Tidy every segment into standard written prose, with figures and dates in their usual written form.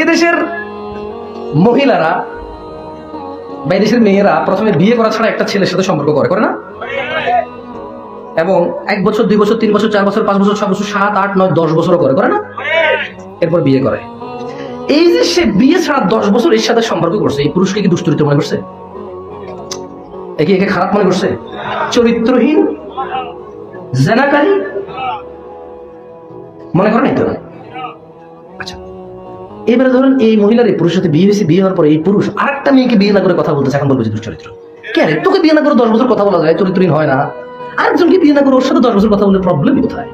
এদেশের মহিলারা বা এদেশের মেয়েরা প্রথমে বিয়ে করা ছাড়া একটা ছেলের সাথে সম্পর্ক করে না? এবং 1 বছর 2 বছর 3 বছর 4 বছর 5 বছর 6 বছর 7 8 9 10 বছরও করে না? এরপর বিয়ে করে। এই যে সে বিয়ে ছাড়া 10 বছর এর সাথে সম্পর্ক করছে, এই পুরুষকে কি দুশ্চরিত্র মনে করছে? একে খারাপ মনে করছে? চরিত্রহীন জানাকারী মনে করে নাই তো? আচ্ছা, এবারে ধরুন এই মহিলার এই পুরুষের সাথে বিয়ে হয়েছে, বিয়ে হওয়ার পরে এই পুরুষ আরেকটা মেয়েকে বিয়ে না করে কথা বলতেছে, এখন বলবে যে দুশ্চরিত্র। কে রে, তোকে বিয়ে না করে 10 বছর কথা বলা যায়, চরিত্রহীন হয় না? আরেকজনকে বিয়ে না করে ওর সাথে 10 বছর কথা বলে প্রবলেম কোথায়?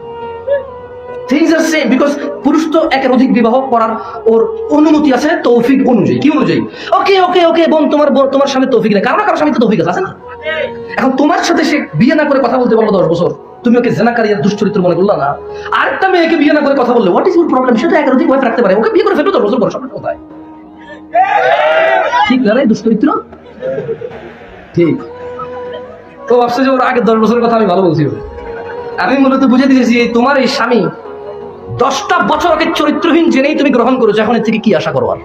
Things are same, because পুরুষ তো একের অধিক বিবাহ করার ওর অনুমতি আছে তৌফিক অনুযায়ী। কি অনুযায়ী? ওকে ওকে ওকে বোন, তোমার স্বামী তৌফিক নেই, কারণ কারোর স্বামী তো তৌফিক আছে না? এখন তোমার সাথে সে বিয়ে না করে কথা বলতে পারলো 10 বছর, তুমি ওকে জেনাকারী আর দুশ্চরিত্র মনে করলা না? আরেকটা মেয়েকে বিয়ে না করে কথা বললে হোয়াট ইজ ইউর প্রবলেম? সে তো একের অধিক ওয়াইফ রাখতে পারে, ওকে বিয়ে করে ফেলবে 10 বছর পর, সমস্যা কোথায়? ঠিক না রে দুশ্চরিত্র? ঠিক। তো ভাবছে যে ওর আগের 10 বছরের কথা আমি ভালো বলছি। আমি মূলত বুঝে দিয়েছি তোমার এই স্বামী 10টা বছর আগে চরিত্রহীন জেনেই তুমি গ্রহণ করেছো, এখন এর থেকে কি আশা করো? আর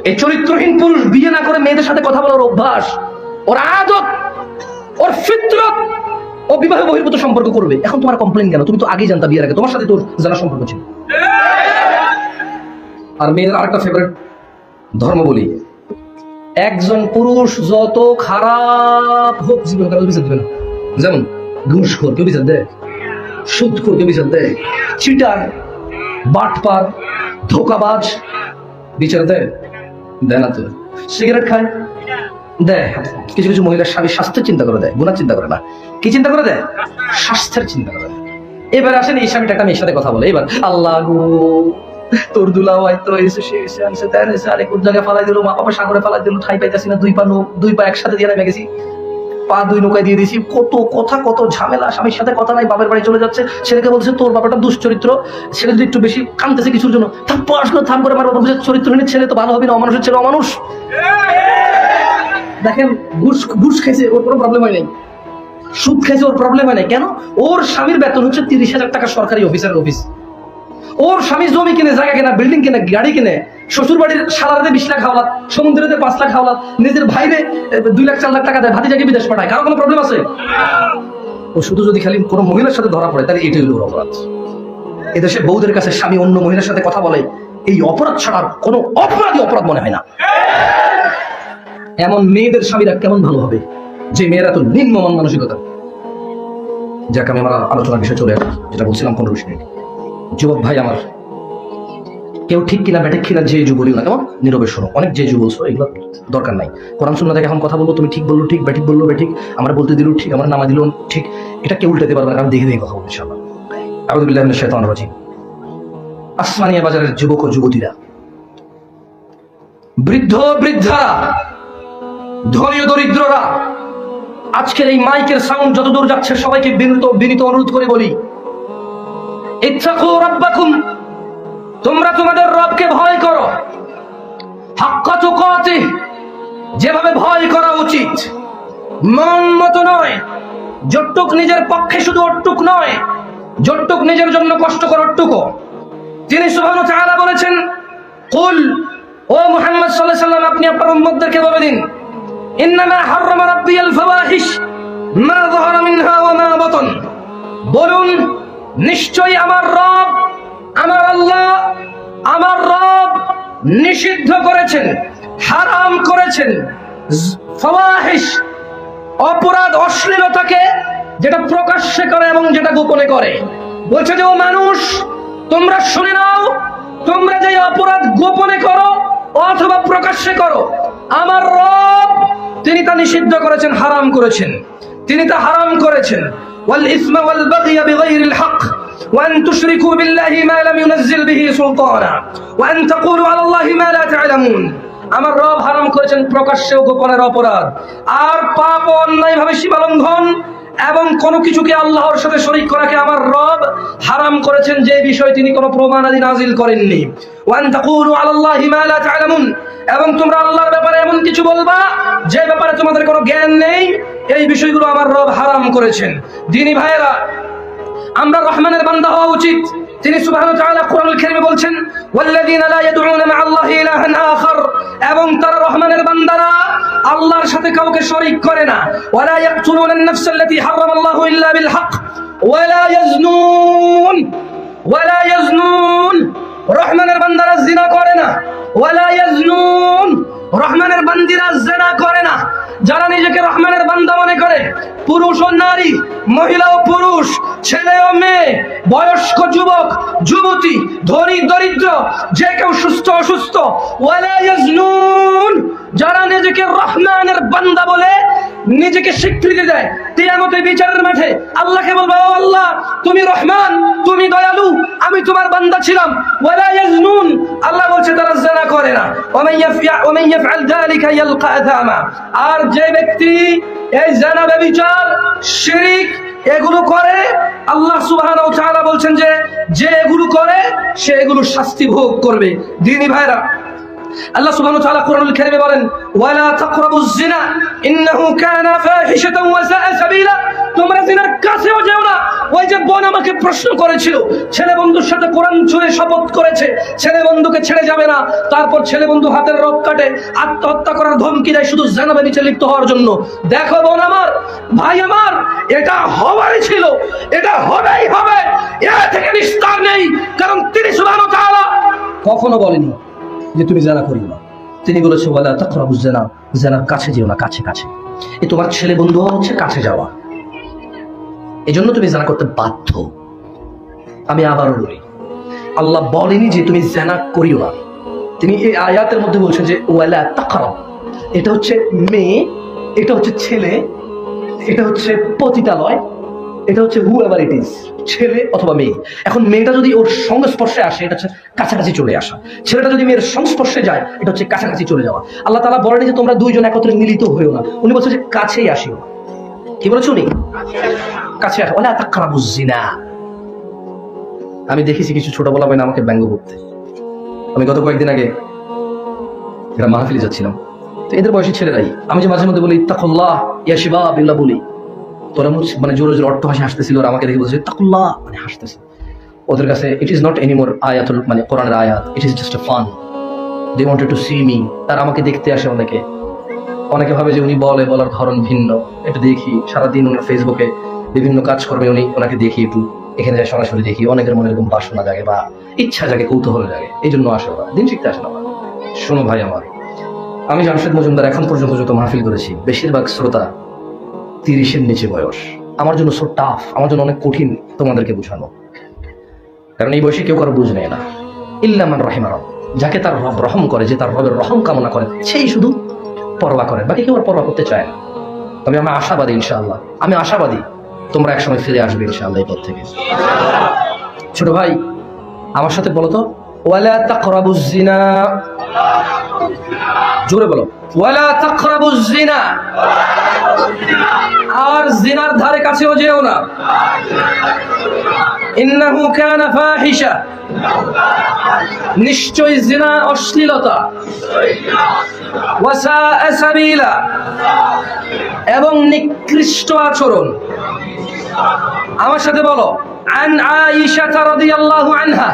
এই চরিত্রহীন পুরুষ বিয়ে না করে মেয়েদের সাথে কথা বলার অভ্যাস, ওর আদত, ওর ফিতরত, ও বিবাহ বহির্ভূত সম্পর্ক করবে। এখন তোমার কমপ্লেন কেন? তুমি তো আগেই জানতা বিয়ের আগে তোমার সাথে তোর জানা সম্পর্ক ছিল। আর মেয়েদের আরেকটা ফেভারিট ধর্ম বলি, একজন পুরুষ যত খারাপ হোক জীবন কারো বিচার দেবে না। যেমন ঘুষখোর কেউ বিচার দেয়, সুদখোর কেউ বিচার দেয়, চিটার, বাটপার, ধোকাবাজ বিচার দেয় না তো। সিগারেট খায় দেয়, কিছু কিছু মহিলার স্বামীর স্বাস্থ্যের চিন্তা করে দেয়, গুণার চিন্তা করে না। কি চিন্তা করে দেয়? স্বাস্থ্যের চিন্তা করে দেয়। এবার আসেন এই স্বামীটা একটা মেয়ের সাথে কথা বলে, এবার আল্লাহ গো তোর দুলা হয়তো এসে সে এসে আনছে দেন এসে আরেক জায়গায় ফালাই দিল, মা বাবা সাগরে ফালাই দিল, ঠাই পাইতেছি না, দুই পা একসাথে দিয়ে নেমে গেছি, পা 2 নৌকায় দিয়ে দিয়েছি, কত কথা কত ঝামেলা, স্বামীর সাথে কথা নাই, বাবার বাড়ি চলে যাচ্ছে, ছেলেকে বলছে তোর বাবাটা দুশ্চরিত্র, ছেলে যদি একটু বেশি কাঁদতেছে কিছুর জন্য থাম করে মারবো, চরিত্রহীন ছেলে তো ভালো হবে না, অমানুষের ছেলে অমানুষ। দেখেন ঘুষ খেয়েছে ওর কোনো প্রবলেম হয় নাই, সুদ খেয়েছে ওর প্রবলেম হয় নাই, কেন? ওর স্বামীর বেতন হচ্ছে 30,000 টাকা সরকারি অফিসারের অফিস। ওর স্বামী জমি কিনে, জায়গা কিনে, বিল্ডিং কিনে, গাড়ি কিনে, শ্বশুর বাড়ির সালারে 20 লাখ হাওলাত, সমুদ্রেতে 5 লাখ হাওলাত, নিজের ভাইরে 2 লাখ 4 লাখ টাকা দেয়, ভাতিজাকে বিদেশ পাঠায়, কারো কোনো প্রবলেম আছে? ও শুধু যদি খালি কোনো মহিলার সাথে ধরা পড়ে তাহলে এটাই হলো অপরাধ। এদেশে বউদের কাছে স্বামী অন্য মহিলার সাথে কথা বলে, এই অপরাধ ছাড়া কোনো অপরাধী অপরাধ মনে হয় না। এমন মেয়েদের স্বামীরা কেমন ভালো হবে যে মেয়েরা তো নিম্ন মন মানসিকতা। যাকে আমি আমার আলোচনার বিষয় চলে আসি, যেটা বলছিলাম 15-20 মিনিট। যুবক ভাই আমার, কেউ ঠিক কিনা ব্যাঠিক কিনা যে যু বলিও না, কেমন নীরবে শোনো, অনেক যে যু বলছো এগুলো দরকার নাই। কোরআন সুন্নাহ থেকে এখন কথা বলবো, তুমি ঠিক বললো ঠিক, ব্যাঠিক বললো ব্যাঠিক, আমার বলতে দিল ঠিক, আমার নামা দিল ঠিক, এটা কেউ উল্টাতে পারবে না। আমি দেখে কথা বলবো ইনশাআল্লাহ। আউযু বিল্লাহি মিনাশ শাইতানির রাজিম। আসমানিয়া বাজারের যুবক ও যুবতীরা, বৃদ্ধ বৃদ্ধারা, ধনী ও দরিদ্ররা, আজকের এই মাইকের সাউন্ড যতদূর যাচ্ছে সবাইকে বিনীত অনুরোধ করে বলি, ইত্তাকু রাব্বাকুম, তোমরা তোমাদের রবকে ভয় করো, হাক্কা তুকাতিহ, যেভাবে ভয় করা উচিত, মন মতো নয়, যতটুক নিজের পক্ষে শুধু অটুক নয়, যতটুক নিজের জন্য কষ্ট করো অটুকু। তিনি সুবহানাহু ওয়া তাআলা বলেছেন, কুল, ও মুহাম্মদ সাল্লাল্লাহু আলাইহি ওয়াসাল্লাম আপনি আপনার উম্মতদেরকে বলে দিন, ইন্নামা হাররামা রাব্বিয়াল ফাওয়াহিশ মা যাহারা মিনহা ওয়া মা বাতান, বলুন নিশ্চয়ই আমার রব, আমার আল্লাহ, আমার রব নিষিদ্ধ করেছেন, হারাম করেছেন ফাওয়াহিশ, অপরাধ অশ্লীলতাকে, যেটা প্রকাশ্যে করে এবং যেটা গোপনে করে। বলছে যে ও মানুষ তোমরা শুনে নাও, তোমরা যে অপরাধ গোপনে করো অথবা প্রকাশ্যে করো, আমার রব তিনি তা নিষিদ্ধ করেছেন, হারাম করেছেন, তিনি তা হারাম করেছেন। ওয়াল ইসমা ওয়াল বাগয়া বিগাইরিল হক ওয়া আন তুশরিকু বিল্লাহি মা লাম ইউনাজ্জিল বিহি সুলতানা ওয়া আন তাকুলু আলা আল্লাহি মা লা তা'লামুন। আমার রব হারাম করেছেন প্রকাশ্যে ও গোপনের অপরাধ, আর পাপ ও অন্যায়ভাবে সীমালঙ্ঘন এবং কোনো কিছুকে আল্লাহর সাথে শরীক করাকে আমার রব হারাম করেছেন, যে বিষয় তিনি কোনো প্রমাণাদি নাজিল করেননি। ওয়া আন তাকুলু আলা আল্লাহি মা লা তা'লামুন, এবং তোমরা আল্লাহর ব্যাপারে এমন কিছু বলবা যে ব্যাপারে তোমাদের কোনো জ্ঞান নেই, এই বিষয়গুলো আমার রব হারাম করেছেন। দিনী ভাইয়েরা, আমরা রহমানের বান্দা হওয়া উচিত। তিনি সুবহানাহু ওয়া তাআলা কোরআনুল কারীমে বলছেন ওয়াল্লাযীনা লা ইয়াদউনা মা আল্লাহি ইলাহান আখার, এবং তারা রহমানের বান্দারা আল্লাহর সাথে কাউকে শরীক করে না। ওয়ালা ইয়াকতুলুনা আন-নাফস আল্লাতী হারামাল্লাহু ইল্লা বিল হক ওয়ালা ইয়াজনুন, ওয়ালা ইয়াজনুন, রহমানের বান্দারা জিনা করে না। ওয়ালা ইয়াজনুন, রহমানের বান্দিরা জিনা করে না। যারা নিজেকে রহমানের বান্দা মনে করে, পুরুষ ও নারী, মহিলা ও পুরুষ, ছেলে ও মেয়ে, বয়স্ক যুবক যুবতী, ধনী দরিদ্র, যে কেউ সুস্থ অসুস্থ, ওয়ালা ইয়াজনুন, যারা নিজেকে রহমানের বান্দা বলে নিজেকে স্বীকৃতি দেয়, কিয়ামতের বিচারের মাঠে আল্লাহকে বলবে, ও আল্লাহ তুমি রহমান, তুমি দয়ালু, আমি তোমার বান্দা ছিলাম। ওয়ালা ইয়াজনুন, আল্লাহ বলছে তারা জিনা করে না। ওমান ইয়াফআল যালিকা ইয়ালকা আযামা, আর যে ব্যক্তি এই জিনা, ব্যভিচার, শিরক এগুলো করে, আল্লাহ সুবহানাহু ওয়া তাআলা বলছেন যে এগুলো করে সে এগুলো শাস্তি ভোগ করবে। দিনী ভাইরা, আল্লাহ সুবহানাহু ওয়া তাআলা কোরআনুল কারীমে বলেন, ওয়ালা তাকরাবুজ জিনা ইন্নাহু কানা ফাহিশাতান ওয়া সাআ সাবিলা, তোমরা জিনার কাছেও যেও না। ওই যে বোন আমাকে প্রশ্ন করেছিল, ছেলে বন্ধুর সাথে কোরআন ছুঁয়ে শপথ করেছে, ছেলে বন্ধুকে ছেড়ে যাবে না, তারপর ছেলে বন্ধু হাতের রক কাটে, আত্মহত্যা করার ধমকি দেয় শুধু জিনা ব্যভিচারে লিপ্ত হওয়ার জন্য। দেখো বোন আমার, ভাই আমার, এটা হওয়ারই ছিল, এটা হবেই হবে, এর থেকে নিস্তার নেই। কারণ তিনি সুবহানাহু ওয়া তাআলা কখনো বলেনি যে তুমি জিনা করিও না, তিনি বলেছে ওয়ালা তাকরাবুজ জিনা, জিনার কাছে যেও না, কাছে কাছে। এই তোমার ছেলে বন্ধু হচ্ছে কাছে যাওয়া, এজন্য তুমি জিনা করতে বাধ্য। আমি আবারও বলি, আল্লাহ বলেনি যে তুমি জিনা করিও না, তিনি এই আয়াতের মধ্যে বলছেন যে ওয়ালা তাকরাব, এটা হচ্ছে মেয়ে, এটা হচ্ছে ছেলে, এটা হচ্ছে পতিতালয়, এটা হচ্ছে হুএভার ইট ইজ, ছেলে অথবা মেয়ে। এখন মেয়েটা যদি ওর সংস্পর্শে আসে, এটা হচ্ছে কাছাকাছি চলে আসা। ছেলেটা যদি মেয়ের সংস্পর্শে যায়, এটা হচ্ছে কাছাকাছি চলে যাওয়া। আল্লাহ তাআলা বলেনি যে তোমরা দুইজন একত্রে মিলিত হইও না, উনি বলছেন যে কাছেই আসিও। কি বলেছো উনি? কাছে আসো। ওয়ালা তাকরাবুজ জিনা। আমি দেখেছি কিছু ছোট বলা ভাই আমাকে ব্যঙ্গ করতে। আমি গত কয়েকদিন আগে এরা মাহফিলে যাচ্ছিলাম, তো এদের বয়সী ছেলেরাই, আমি যে মাঝে মধ্যে বলি ইত্তাকুল্লাহ ইয়া শিবাব বিল্লাহ বলি, তোরা মানে জোরে জোরে অর্থ হাসি হাসতেছিল, ওরা আমাকে দেখে বলছে ইত্তাকুল্লাহ, মানে হাসতেছে। ওদের কাছে ইট ইজ নট এনিমোর আয়াতুল, মানে কোরআনের আয়াত, it is just a fun. They wanted to see me. তারা আমাকে দেখতে আসে, অনেকে ভাবে যে উনি বলার ধরন ভিন্ন। এটা দেখি সারাদিন ওনার ফেসবুকে বিভিন্ন কাজকর্মে ওনাকে দেখি, একটু এখানে যায় সরাসরি দেখি, অনেকের মনে এরকম বাসনা জাগে বা ইচ্ছা জাগে, কৌতূহল জাগে, এই জন্য আসে ওরা, দিন শিখতে আসে না। শোনো ভাই আমার, আমি জামশেদ মজুমদার এখন পর্যন্ত যত মাহফিল করেছি, বেশিরভাগ শ্রোতা 30-এর নিচে বয়স। আমার জন্য সো টাফ, আমার জন্য অনেক কঠিন তোমাদেরকে বোঝানো, কারণ এই বয়সে কেউ কারো বুঝ নেয় না। ইল্লা মান রাহিমা রব, যাকে তার রব রহম করে, যে তার রবের রহম কামনা করে, সেই শুধু পরোয়া করে, বাকি কেউ আর পরোয়া করতে চায় না। তবে আমি আশাবাদী, ইনশাআল্লাহ আমি আশাবাদী তোমরা একসময় ফিরে আসবে ইনশাআল্লাহ এই পথ থেকে। ছোট ভাই আমার সাথে বলো তো, ওয়ালা তাকরাবুজ জিনা, জোরে বলো, ওয়ালা তাকরাবুজ জিনা, আর জিনার ধারে কাছেও যেও না। ইন্নাহু কানা ফাহিশা, নিশ্চয়ই জিনা অশ্লীলতা, ওয়া সাআ সাবিলা, এবং নিকৃষ্ট আচরণ। আমার সাথে বলো, আন আয়েশা রাদিয়াল্লাহু আনহা,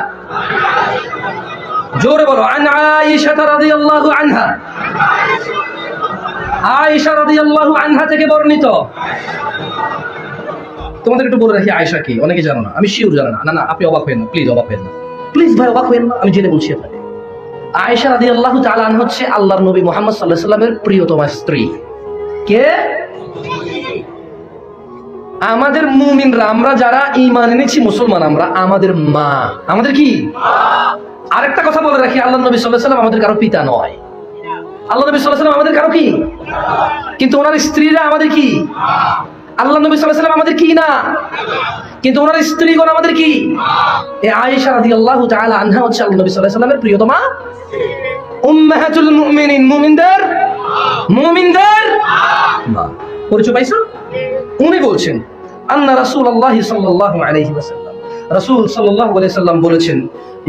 জোরে বলো, আন আয়েশা রাদিয়াল্লাহু আনহা, আয়েশা রাদিয়াল্লাহু আনহা থেকে বর্ণিত। তোমাদের একটু বলে রাখি আয়েশা কি, অনেকে জানো না, আমি শিওর জানো না। না আপনি অবাক হবেন না, প্লিজ অবাক হবেন না, প্লিজ ভাই অবাক হবেন না, আমি জেনে বলছি আপনাকে। আয়েশা রাদিয়াল্লাহু তাআলা আনহা হচ্ছে আল্লাহর নবী মুহাম্মদ সাল্লাল্লাহু আলাইহি ওয়াসাল্লামের প্রিয়তমা স্ত্রী। কে? আমাদের মুমিনরা, আমরা যারা ঈমান এনেছি, মুসলমান আমরা, আমাদের মা, আমাদের কি? আরেকটা কথা বলে রাখি, আল্লাহর নবী সাল্লাল্লাহু আলাইহি ওয়াসাল্লাম আমাদের কারো পিতা নয়। আল্লাহ নবী সাল্লাল্লাহু আলাইহি ওয়াসাল্লাম আমাদের কারো কি? কিন্তু ওনার স্ত্রীরা আমাদের কি? আল্লাহ নবী সাল্লাল্লাহু আলাইহি ওয়াসাল্লাম আমাদের কি না, কিন্তু ওনার স্ত্রীগণ আমাদের কি? এই আয়েশা রাদিয়াল্লাহু তাআলা আনহা হচ্ছে আল্লাহ নবী সাল্লাল্লাহু আলাইহি ওয়াসাল্লামের প্রিয়তমা উম্মাহাতুল মুমিনিন, মুমিনদের মা। পরিচয় পাইছো? উনি বলছেন আন্না রাসূলুল্লাহ সাল্লাল্লাহু আলাইহি ওয়াসাল্লাম, রাসূল সাল্লাল্লাহু আলাইহি ওয়াসাল্লাম বলেছেন,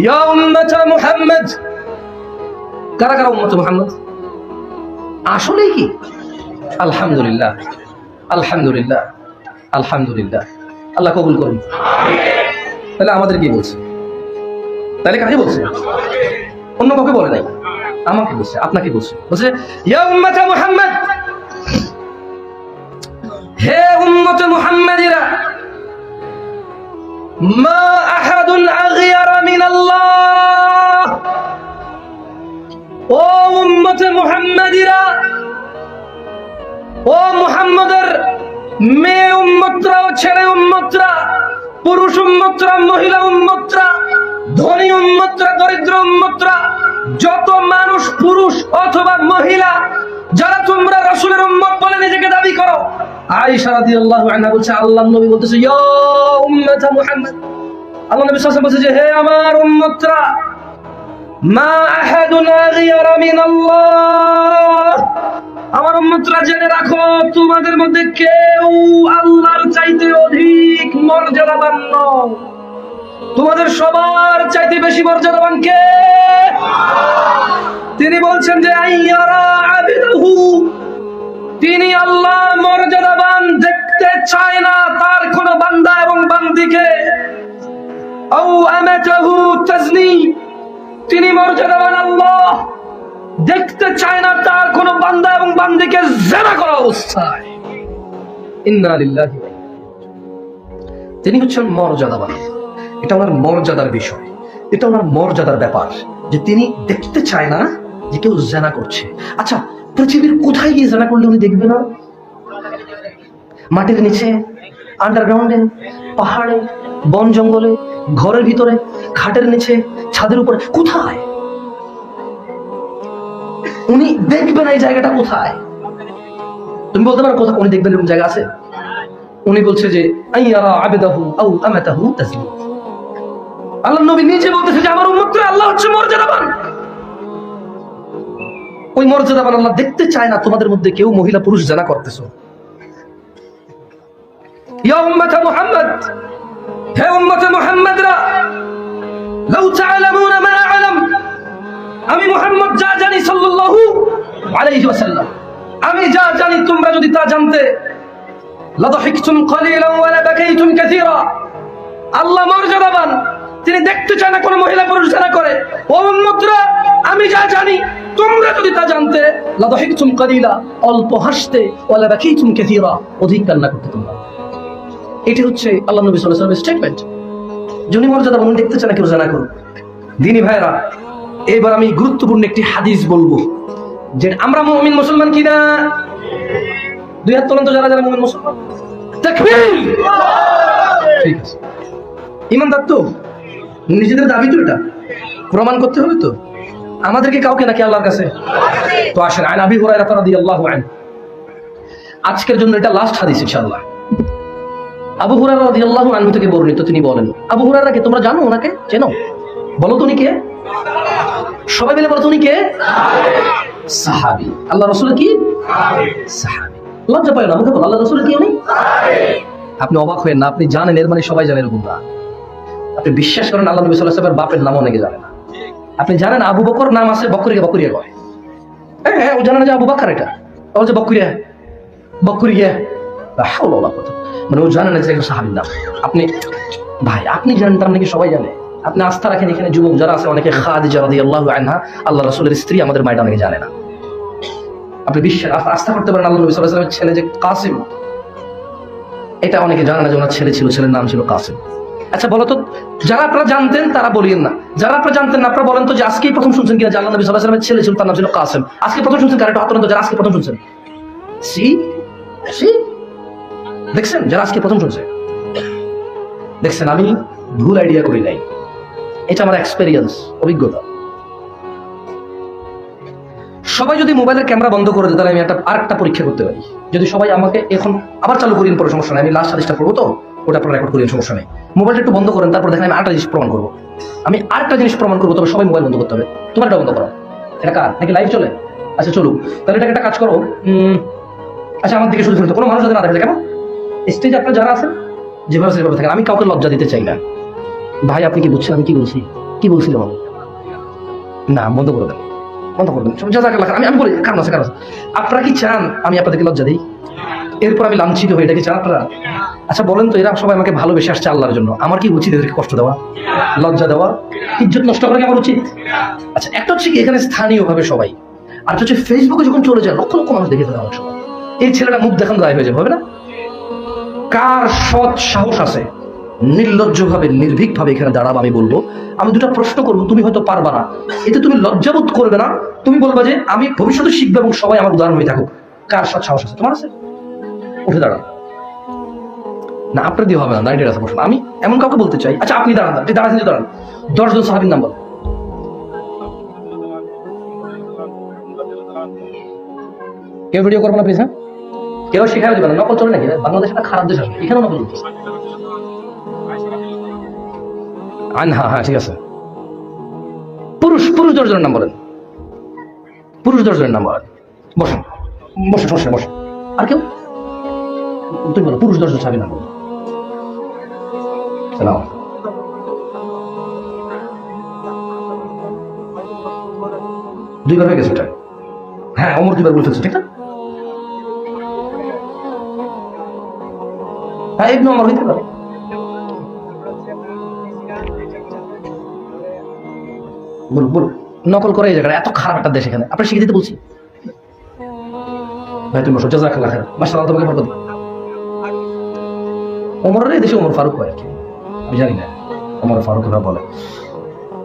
ইয়া উম্মাতা মুহাম্মদ। কারা কারা উম্মত মুহাম্মদ? আসলে কি? আলহামদুলিল্লাহ, আলহামদুলিল্লাহ, আলহামদুলিল্লাহ, আল্লাহ কবুল করুন। তাহলে আমাদের কি বলছে? তাহলে কাকে বলছে? অন্য কাউকে বলে নাই, আমাকে বলছে, আপনাকে বলছে। বলছে ইয়া উম্মতে মুহাম্মদ, হে উম্মতে মুহাম্মাদিরা, মা আহাদুন আগিয়ারা মিনাল্লাহ। ও উম্মতে মুহাম্মাদিরা, ও মুহাম্মদের মেয়ে উম্মতরা ও ছেলে উম্মতরা, পুরুষ উম্মতরা, মহিলা উম্মতরা, ধনী উম্মতরা, দরিদ্র উম্মতরা, যত মানুষ পুরুষ অথবা মহিলা যারা তোমরা রাসূলের উম্মত বলে নিজেকে দাবি করো, আয়েশা রাদিয়াল্লাহু আনহা বলছে আল্লাহর নবী বলতেছে ইয়া উম্মতা মুহাম্মদ, আল্লাহ নবী সাল্লাল্লাহু আলাইহি ওয়াসাল্লাম বলছে যে হে আমার উম্মতরা, মা আহাদুন আগিয়ারা মিনাল্লাহ, আমার উম্মতরা জেনে রাখো তোমাদের মধ্যে কেউ আল্লাহর চাইতে অধিক মর্যাদাবান নয়। তোমাদের সবার চাইতে বেশি মর্যাদাবান কে? তিনি বলছেন যে আইয়ারা আবিদাহু, তিনি আল্লাহ মর্যাদাবান, দেখতে চায় না তার কোন বান্দা এবং বান্দিকে। আও আমাতাহু তাজনি, তিনি মর্যাদাবান আল্লাহ, দেখতে চায় না তার কোন বান্দা এবং বান্দিকে জিনা করা অবস্থায়। ইন্না লিল্লাহি ওয়া ইন্না ইলাইহি। তিনি হচ্ছেন মর্যাদাবান। এটা ওনার মর্যাদার বিষয়, এটা ওনার মর্যাদার ব্যাপার যে তিনি দেখতে চায় না যে কেউ জিনা করছে। আচ্ছা, পৃথিবীর কোথায় গিয়ে জিনা করলে উনি দেখবে না? মাটির নিচে, আন্ডারগ্রাউন্ডে, পাহাড়ে, বন জঙ্গলে, ঘরের ভিতরে, খাটের নিচে, ছাদের উপরে, কোথায় উনি দেখবেন? এই জায়গাটা কোথায়? তুমি বলতে পারো কোথায় উনি দেখবেন এরকম জায়গা আছে? উনি বলছে যে আইয়ারা আবিদাহু আও আমাতাহু তাজনি। আল্লাহ নবী নিজে বলতেছে যে আমার উম্মতরা আল্লাহ হচ্ছে মর্যাদাবান। ওই মর্যাদাবান আল্লাহ দেখতে চায় না তোমাদের মধ্যে কেউ মহিলা পুরুষ জিনা করতেছো। ইয়া উম্মতে মুহাম্মদ, হে উম্মতে মুহাম্মদরা, লাউ তা'লামুনা মা আ'লাম, আমি মুহাম্মদ যা জানি সাল্লাল্লাহু আলাইহি ওয়াসাল্লাম, আমি যা জানি তোমরা যদি তা জানতে, লাদাহিকতুম কালিলান ওয়া লাবাকাইতুম কাসীরা। আল্লাহ মর্যাদাবান, তিনি দেখতে চায় না কোন মহিলা পুরুষ জিনা করে। ও উম্মতরা, আমি যা জানি তোমরা যদি তা জানতে, লাদাহিকতুম কালিলা, অল্প হাসতে, ওয়া লাবাকাইতুম কাসীরা, অধিক কান্না করতে তোমরা। এটা হচ্ছে আল্লাহ নবী সাল্লাল্লাহু আলাইহি ওয়াসাল্লামের স্টেটমেন্ট। যিনি মর্যাদাবান, উনি দেখতে চায় না কেউ জিনা করুক। দিনী ভাইরা, এবার আমি গুরুত্বপূর্ণ একটি হাদিস বলবো যে আমরা মুমিন মুসলমান কিনা। দুই হাত তোলেন তো যারা যারা মুমিন মুসলমান। তাকবীর। ঠিক আছে, ঈমানদার তো, নিজেদের দাবি তো, এটা প্রমাণ করতে হবে তো আমাদেরকে, কাউকে নাকি আল্লাহর কাছে। তো আসেন, আন আবি হুরায়রা রাদিয়াল্লাহু আনহু, আজকের জন্য এটা লাস্ট হাদিস ইনশাআল্লাহ। আবু হুরায়রা রাদিয়াল্লাহু আনহু থেকে বর্ণিত, তিনি বলেন, আবু হুরায়রা কে তোমরা জানো? ওনাকে চেনো? বলো তো উনি কে? সবাই মিলে বলো তো উনি কে? সাহাবী। আল্লাহ রাসূলের কি সাহাবী? লজ্জা পায় না, মুখে বলো আল্লাহ রাসূলের কি উনি? আপনি অবাক হয়েন না, আপনি জানেন এর মানে সবাই জানে এরকম না। আপনি বিশ্বাস করেন আল্লাহ নবী সাল্লাল্লাহু আলাইহি ওয়াসাল্লামের বাপের নাম অনেকে জানে না। আপনি জানেন আবু বকর নাম আছে, বকরিয়া বকরিয়া কয়। হ্যাঁ, ও জানেন যে আবু বকর, এটা ও যে বকরিয়া বকরিয়া, লা হাওলা ওয়ালা কুওয়াতা, মানে ও জানেন যে একটা সাহাবীর নাম। আপনি ভাই, আপনি জানেন তার নাকি সবাই জানে। আপনি আস্থা রাখেন এখানে যুবক যারা আছে, অনেকে খাদিজা রাদিয়াল্লাহু আনহা, আল্লাহ রাসূলের স্ত্রী, আমাদের মায়েরা অনেকে জানে না। আপনি বিশ্বাস আস্থা করতে পারেন আল্লাহ নবী সাল্লাল্লাহু আলাইহি ওয়াসাল্লামের ছেলে যে কাসিম, এটা অনেকে জানে না যে ওনার ছেলে ছিল, ছেলের নাম ছিল কাসিম। আচ্ছা বলো তো, যারা আপনারা জানতেন তারা বলিয়েন না, যারা আপনারা জানতেন না আপনারা বলেন তো যে আজকেই প্রথম শুনছেন কিনা যে আল্লাহ নবী সাল্লাল্লাহু আলাইহি ওয়াসাল্লামের ছেলে ছিল, তার নাম ছিল কাসিম। আজকে প্রথম শুনছেন কারা? একটু হাত তোলেন তো যারা আজকে প্রথম শুনছেন। সি সি দেখছেন, যারা আজকে প্রথম শুনছে দেখছেন, আমি ভুল আইডিয়া করি নাই, এটা আমার এক্সপেরিয়েন্স, অভিজ্ঞতা। সবাই যদি মোবাইলের ক্যামেরা বন্ধ করে দেয়, তাহলে আমি আরেকটা পরীক্ষা করতে পারি। যদি সবাই আমাকে এখন আবার চালু করিন, পরে সমস্যা নেই, আমি লাস্ট হাদিসটা পড়বো তো, ওটা আপনারা রেকর্ড করিন, সমস্যা নেই। মোবাইলটা একটু বন্ধ করেন, তারপর দেখেন আমি আরেকটা জিনিস প্রমাণ করবো। আমি আরেকটা জিনিস প্রমাণ করবো, তবে সবাই মোবাইল বন্ধ করতে হবে। তোমারটা বন্ধ করো। এটা কার? নাকি লাইভ চলে? আচ্ছা চলুক, তাহলে এটাকে একটা কাজ করো। আচ্ছা, আমার দিকে শুধু শুনতে, কোনো মানুষ যদি না দেখে, কেন স্টেজে আপনারা যারা আছেন যেভাবে সেভাবে থাকেন, আমি কাউকে লজ্জা দিতে চাই না। ভাই আপনি কি বুঝছেন আমি কি বলছি? কি বলছিলাম আমি? না, বন্ধ করে দেন, বন্ধ করে দেন। আমি বলি কারণ আছে, কারণ আছে। আপনারা কি চান আমি আপনাদেরকে লজ্জা দিই, এরপর আমি লাঞ্ছিত হই? এটা কি চান আপনারা? আচ্ছা বলেন তো, এরা সবাই আমাকে ভালোবেসে আসছে আল্লাহর জন্য, আমার কি উচিত এদেরকে কষ্ট দেওয়া, লজ্জা দেওয়া, ইজ্জত নষ্ট করা কি আমার উচিত? আচ্ছা, একটা হচ্ছে কি এখানে স্থানীয় ভাবে সবাই, আর হচ্ছে ফেসবুকে যখন চলে যায় লক্ষ লক্ষ মানুষ দেখে ফেলে অনেক সময়, এই ছেলেটা মুখ দেখান দায় হয়ে যাবে, হবে না? কার সৎ সাহস আছে নির্লজ্জ ভাবে নির্ভীক ভাবে এখানে দাঁড়াবো? আমি বলবো, আমি দুটা প্রশ্ন করবো, তুমি হয়তো পারবা না, এতে তুমি লজ্জাবোধ করবে না, তুমি বলবা যে আমি ভবিষ্যতে শিখবো এবং সবাই আমার উদাহরণ হয়ে থাকুক। কার সৎ সাহস আছে? তোমার আছে? উঠে দাঁড়ান। না, আপনার দিয়ে হবে না, দাঁড়িয়ে আছে প্রশ্ন। আমি এমন কাউকে বলতে চাই, আচ্ছা আপনি দাঁড়ান, আপনি দাঁড়ান, দাঁড়ান, 10 জন সাহাবীর নাম বলেন। কেউ ভিডিও করবো না প্লিজ, হ্যাঁ? কেউ শিখাই দেবে না, নকল চলে নাকি? বাংলাদেশ একটা খারাপ দেশ আসবে, এখানেও নকল হচ্ছে। হ্যাঁ হ্যাঁ ঠিক আছে। পুরুষ 10 জনের নাম বলেন, পুরুষ 10 জনের নাম বলেন। বসেন বসেন বসেন বসেন। আর কেউ? তুমি বলো, পুরুষ 10 জন সাহাবীর নাম বলো। সালাম। দুইবার হয়ে গেছে এটা। হ্যাঁ, ওমর 2বার বলে ফেলছে, ঠিক না? হ্যাঁ, ইবনে ওমর হইতে পারে। বলুন বলুন, নকল করে এই জায়গায় এত খারাপ একটা দেশ, এখানে আপনার শিখে দিতে বলছি। ভাই তুমি বসো, জাযাকাল্লাহ খাইর, মাশাআল্লাহ, তোমাকে বরকত। ওমরের এই দেশে ওমর ফারুক হয় আর কি, আমি জানি না ওমর ফারুক ওরা বলে।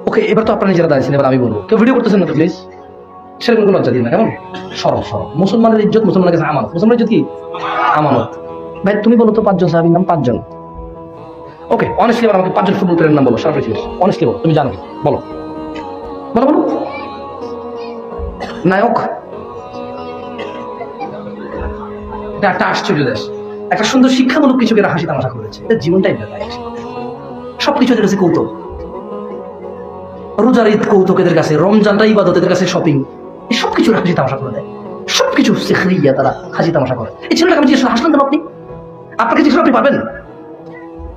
ওকে, এবার তো আপনারা নিজেরা দাঁড়িয়েছেন, এবার আমি বলবো। কেউ ভিডিও করতেছেন না তো প্লিজ, সেরকম লজ্জা দিন না, কেমন? সরব সরব। মুসলমানের ইজ্জত মুসলমানের কাছে আমানত, মুসলমানের ইজ্জত কি? আমানত। ভাই তুমি বলো তো 5 জন সাহাবীর নাম, 5 জন। ওকে, অনেস্টলি এবার আমাকে 5 জন ফুটবল প্লেয়ারের নাম বলো, সারা পৃথিবীর। অনেস্টলি বলো, তুমি জানো কি? বলো বলো বলো। নায়ক, এটা একটা আশ্চর্য দেশ, একটা সুন্দর শিক্ষামূলক কিছু এরা হাসি তামাশা করেছে, এদের জীবনটাই সবকিছু এদের কাছে কৌতুক। রোজার ঈদ কৌতুক এদের কাছে, রমজানটা ইবাদত এদের কাছে শপিং, এই সবকিছু হাসি তামাশা করে দেয়, সবকিছু সিখরিয়া তারা হাসি তামাশা করে। এই ছেলেটাকে আমি জিজ্ঞেস হাসলেন কেন আপনি? আপনাকে জিজ্ঞেস আপনি পারবেন?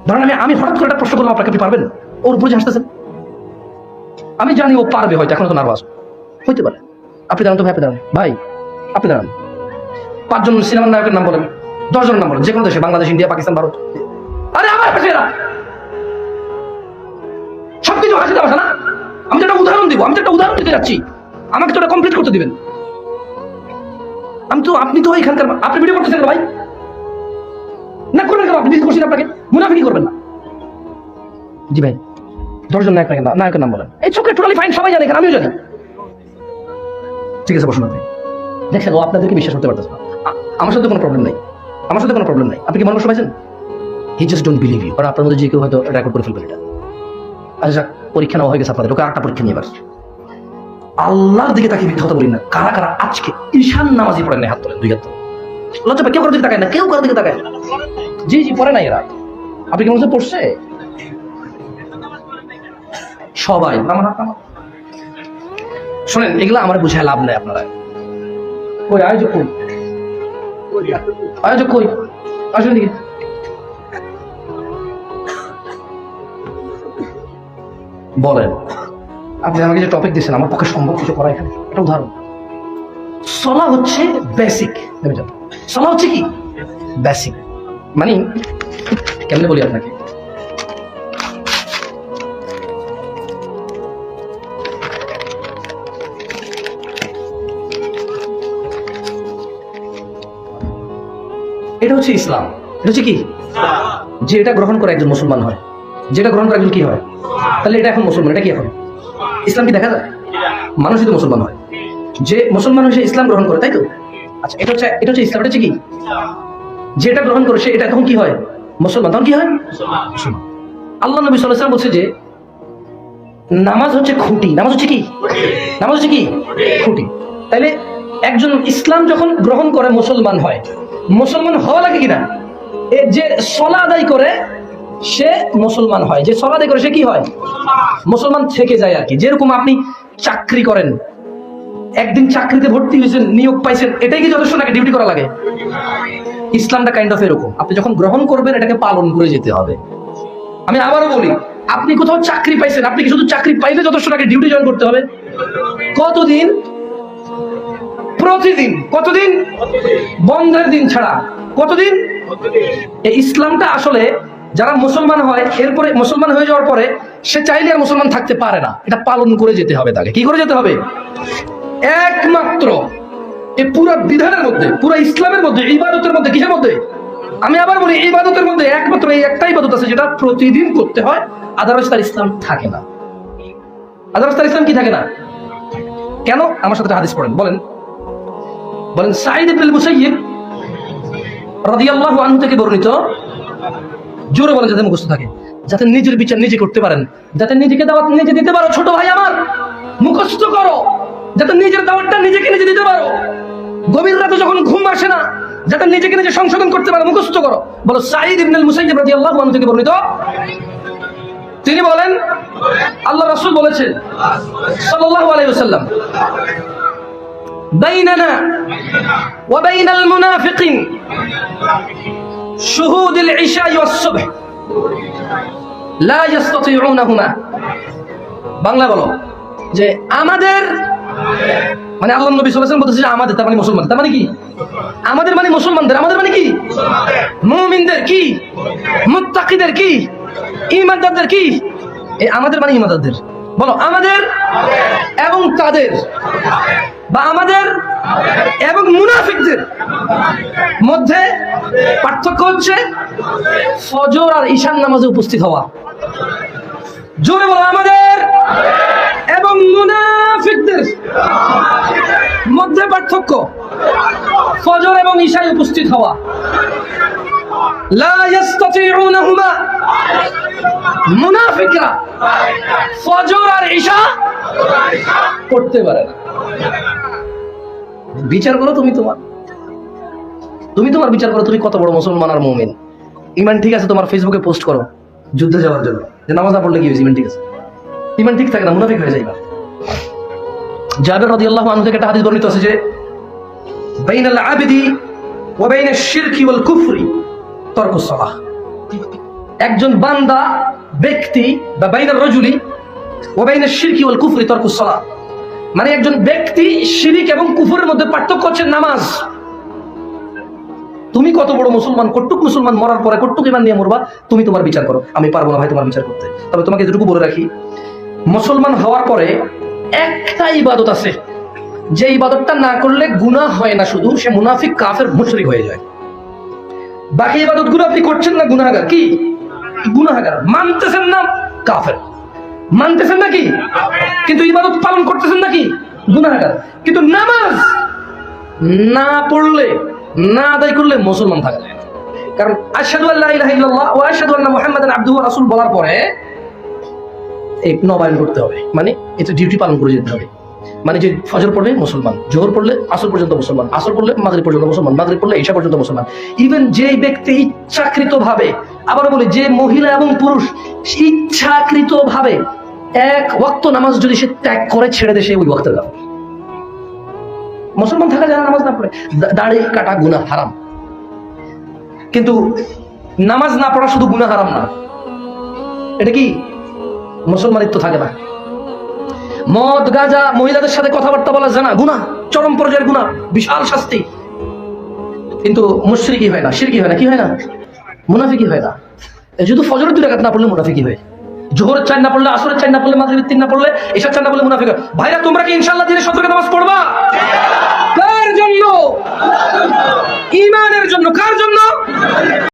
ধরেন আমি হঠাৎ করে একটা প্রশ্ন করলাম আপনাকে, আপনি পারবেন? ওর উপরে হাসতেছেন। আমি জানি ও পারবে, হয়তো এখন তো নার্ভাস হইতে পারে। আপনি দাঁড়ান তো ভাই, আপনি দাঁড়ান ভাই, আপনি দাঁড়ান। 5 জন সিনেমার নায়কের নাম বলেন, 10 জনের নাম বলেন, যে কোনো দেশে, বাংলাদেশ, ইন্ডিয়া, পাকিস্তান, ভারত। আরে আমার হাসিরা সবকিছু হাসি তামাশা না? আমি তো একটা উদাহরণ দিব, আমি তো একটা উদাহরণ দিতে যাচ্ছি, আমাকে তো এটা কমপ্লিট করতে দিবেন। আপনি তো এখানকার, আপনি ভিডিও করতেছেন ভাই, না করবেন কেন? আপনি করছেন, আপনাকে মুনাফিকি করবেন না। জি ভাই, 10 জন নায়কের নাম বলেন। এই চোখে টোটালি ফাইন, সবাই জানে, আমিও জানি। ঠিক আছে, বসুন। আপনি দেখেন ও আপনাদেরকে বিশ্বাস করতে পারতেছে না। আমার সাথে কোনো প্রবলেম নাই, আমার সাথে কোনো প্রবলেম নাই। আপনি কি মনে কষ্ট পাইছেন? He just don't believe you. আর আপনার মধ্যে যে কেউ হয়তো রেকর্ড করে ফেলবেন এটা। আচ্ছা, পরীক্ষা নেওয়া হয়ে গেছে আপনাদের, ওকে আরেকটা পরীক্ষা নিয়ে এবার। আল্লাহর দিকে তাকিয়ে মিথ্যা কথা বলি না। কারা কারা আজকে ঈশান নামাজি পড়েন না? হাত তোলেন, 2 হাত তোলেন। লজ্জা পায়? কেউ কারোর দিকে তাকায় না, কেউ কারোর দিকে তাকায় না। জি জি, পড়ে নাই এরা। আপনি কেমন পড়ছে? সবাই শোনেন, এগুলা আমার বুঝায় লাভ নাই। আপনারা কই আয়োজক, কই আয়োজক, কই আসুন দিকে। বলেন, আপনি আমাকে যে টপিক দিয়েছেন, আমার পক্ষে সম্ভব কিছু করা এখানে? একটা উদাহরণ, সালাহ হচ্ছে বেসিক। সালাহ হচ্ছে কি? বেসিক। মানে কেমনে বলি আপনাকে, এটা হচ্ছে ইসলাম। এটা হচ্ছে কি? যে এটা গ্রহণ করে একজন মুসলমান হয়, যেটা গ্রহণ করে একজন কি হয়? তাহলে এটা এখন মুসলমান, এটা কি এখন ইসলাম? কি দেখা যায়? মানুষই তো মুসলমান হয়, যে মুসলমান হয়ে ইসলাম গ্রহণ করে, তাই তো? আচ্ছা, এটা হচ্ছে ইসলাম। এটা হচ্ছে কি? যেটা গ্রহণ করে সে এটা তখন কি হয়? মুসলমান। তখন কি হয়? মুসলমান। আল্লাহ নবী সাল্লাল্লাহু আলাইহি ওয়াসাল্লাম বলছে যে নামাজ হচ্ছে খুঁটি। নামাজ হচ্ছে কি? নামাজ হচ্ছে কি? খুঁটি। তাইলে একজন ইসলাম যখন গ্রহণ করে মুসলমান হয়, মুসলমান হওয়া লাগে কিনা? যে সালাত আদায় করে সে মুসলমান হয়, যে সালাত আদায় করে সে কি হয়? মুসলমান থেকে যায় আর কি। যেরকম আপনি চাকরি করেন, একদিন চাকরিতে ভর্তি হয়েছেন, নিয়োগ পাইছেন, এটাই কি যথেষ্ট নাকি ডিউটি করা লাগে? ইসলামটা কাইন্ড অফ এরকম, আপনি যখন গ্রহণ করবেন এটাকে পালন করে যেতে হবে। আমি আবারও বলি, আপনি কোথাও চাকরি পাইছেন, আপনি কি শুধু চাকরি পাইলে যথেষ্ট নাকি ডিউটি জয়েন করতে হবে? কতদিন? প্রতিদিন। কতদিন? বন্ধের দিন ছাড়া। কতদিন? এই ইসলামটা আসলে যারা মুসলমান হয়, এরপরে মুসলমান হয়ে যাওয়ার পরে সে চাইলে আর মুসলমান থাকতে পারে না, এটা পালন করে যেতে হবে তাকে। কি করে যেতে হবে? একমাত্র এই পুরা বিধানের মধ্যে, পুরা ইসলামের মধ্যে, ইবাদতের মধ্যে, কিসের মধ্যে? আমি আবার বলি, ইবাদতের মধ্যে একমাত্র এই একটা ইবাদত আছে যেটা প্রতিদিন করতে হয়, আদারওয়াইজ তার ইসলাম থাকে না। আদারওয়াইজ তার ইসলাম কি থাকে না? কেন? আমার সাথে হাদিস পড়েন, বলেন বলেন। সাঈদ ইবনে মুসাইয়্যিব রাদিয়াল্লাহু আনহু থেকে বর্ণিত, জোরে বলেন যাতে মুখস্থ থাকে, যাতে নিজের বিচার নিজে করতে পারেন, যাতে নিজেকে দাওয়াত নিজে দিতে পারো। ছোট ভাই আমার, মুখস্থ করো, যাতে নিজের দাওয়াতটা নিজেকে নিজে দিতে পারো। গভীর রাতে যখন ঘুম আসে না, যাতে নিজেকে নিজে সংশোধন করতে পারো, মুখস্থ করো। বলো, সাঈদ ইবনে মুসাইয়্যিব রাদিয়াল্লাহু আনহু থেকে বর্ণিত, তিনি বলেন, আল্লাহ রাসূল বলেছেন সাল্লাল্লাহু আলাইহি ওয়াসাল্লাম, বাইনানা ওয়া বাইনাল মুনাফিকিন শুহুদুল ইশা ওয়াস সুবহ লা ইস্তাতিউনাহুমা। বাংলা বলো, যে আমাদের, মানে আল্লাহ নবী সাল্লাল্লাহু আলাইহি ওয়াসাল্লাম বলতেছে আমাদের, তার মানে মুসলমান, তার মানে কি? আমাদের মানে মুসলমানদের, আমাদের মানে কি? মুমিনদের, কি মুত্তাকিদের, কি ঈমানদারদের, কি এই আমাদের মানে ঈমানদারদের। বলো, আমাদের এবং তাদের, বা আমাদের এবং মুনাফিকদের মধ্যে পার্থক্য হচ্ছে ফজর আর ঈশার নামাজে উপস্থিত হওয়া। জোরে বলো, আমাদের এবং মুনাফিকদের মধ্যে পার্থক্য ফজর এবং ঈশায় উপস্থিত হওয়া। লা ইস্তাতিউনাহুমা, মুনাফিকরা ফজর আর ঈশা করতে পারে না। বিচার করো তুমি তোমার বিচার করো, তুমি কত বড় মুসলমান আর মুমিন। ঈমান ঠিক আছে, তোমার ফেসবুকে পোস্ট করো যুদ্ধে যাওয়ার জন্য, যে নামাজ না পড়লে কি হয়েছে, ঈমান ঠিক আছে। ঈমান ঠিক থাকে না, মুনাফিক হয়ে যাইবা। জাবের রাদিয়াল্লাহু আনহু থেকে একটা হাদিস বর্ণিত আছে যে, বাইনাল আবদি ওয়া বাইনাশ শিরকি ওয়াল কুফরি তারকুস সালাহ। একজন বান্দা, ব্যক্তি, বা বাইনার রাজুলি ওয়া বাইনাশ শিরকি ওয়াল কুফরি তারকুস সালাহ, মানে একজন ব্যক্তি শিরিক এবং কুফরের মধ্যে পার্থক্য হচ্ছে নামাজ। তুমি কত বড় মুসলমান, কটুক মুসলমান, মরার পরে কটুক ঈমান নিয়ে মরবা, তুমি তোমার বিচার করো। আমি পারবো না ভাই তোমার বিচার করতে। তবে তোমাকে এতটুকু বলে রাখি, মুসলমান হওয়ার পরে একটা ইবাদত আছে, যে ইবাদতটা না করলে গুনাহ হয় না, শুধু সে মুনাফিক, কাফের, মুশরিক হয়ে যায়। বাকি ইবাদতগুলো আপনি করছেন না, গুনাহগার। কি গুনাহগার? মানতেছেন না, কাফের। মানতেছেন নাকি? কিন্তু ইবাদত পালন করতেছেন নাকি? গুনাহগার। কিন্তু নামাজ না পড়লে, না আদায় করলে মুসলমান থাকা যায় না। কারণ আশহাদু আল্লা ইলাহা ইল্লাল্লাহ ওয়া আশহাদু আন্না মুহাম্মাদান আবদুহু ওয়া রাসূলুহু বলার পরে এই নবায়ন করতে হবে, মানে এটা ডিউটি পালন করে যেতে হবে। মানে যে ফজর পড়লে মুসলমান, জোহর পড়লে আসর পর্যন্ত মুসলমান, আসর পড়লে মাগরিব পর্যন্ত মুসলমান, মাগরিব পড়লে ঈশা পর্যন্ত মুসলমান। ইভেন যে ব্যক্তি ইচ্ছাকৃত ভাবে, আবার বলি, যে মহিলা এবং পুরুষ ইচ্ছাকৃত ভাবে এক ওয়াক্ত নামাজ যদি সে ত্যাগ করে, ছেড়ে দেয়, সে ওই ওয়াক্তের কাফের। মুসলমান থাকা যায় না নামাজ না পড়ে। দাড়ি কাটা গুনাহ, হারাম। কিন্তু নামাজ না পড়া শুধু গুনাহ হারাম না, এটা কি মুসলমানিত্ব থাকে না। মদ, গাঁজা, মহিলাদের সাথে কথাবার্তা বলা, জানা গুনাহ, চরম পর্যায়ের গুনাহ, বিশাল শাস্তি। কিন্তু মুশরিকি হয় না, শিরকি হয় না, কি হয় না? মুনাফিকি হয় না। শুধু ফজরের 2 রাকাত না পড়লে মুনাফিকি হয়, জোহরের 4 না পড়লে, আসরের 4 না পড়লে, মাগরিবের 3 না পড়লে, ঈশার 4 না পড়লে মুনাফিক হয়। ভাইরা, তোমরা কি ইনশাআল্লাহ দিনে 17 নামাজ পড়বা? কার জন্য? ঈমানের জন্য। কার জন্য?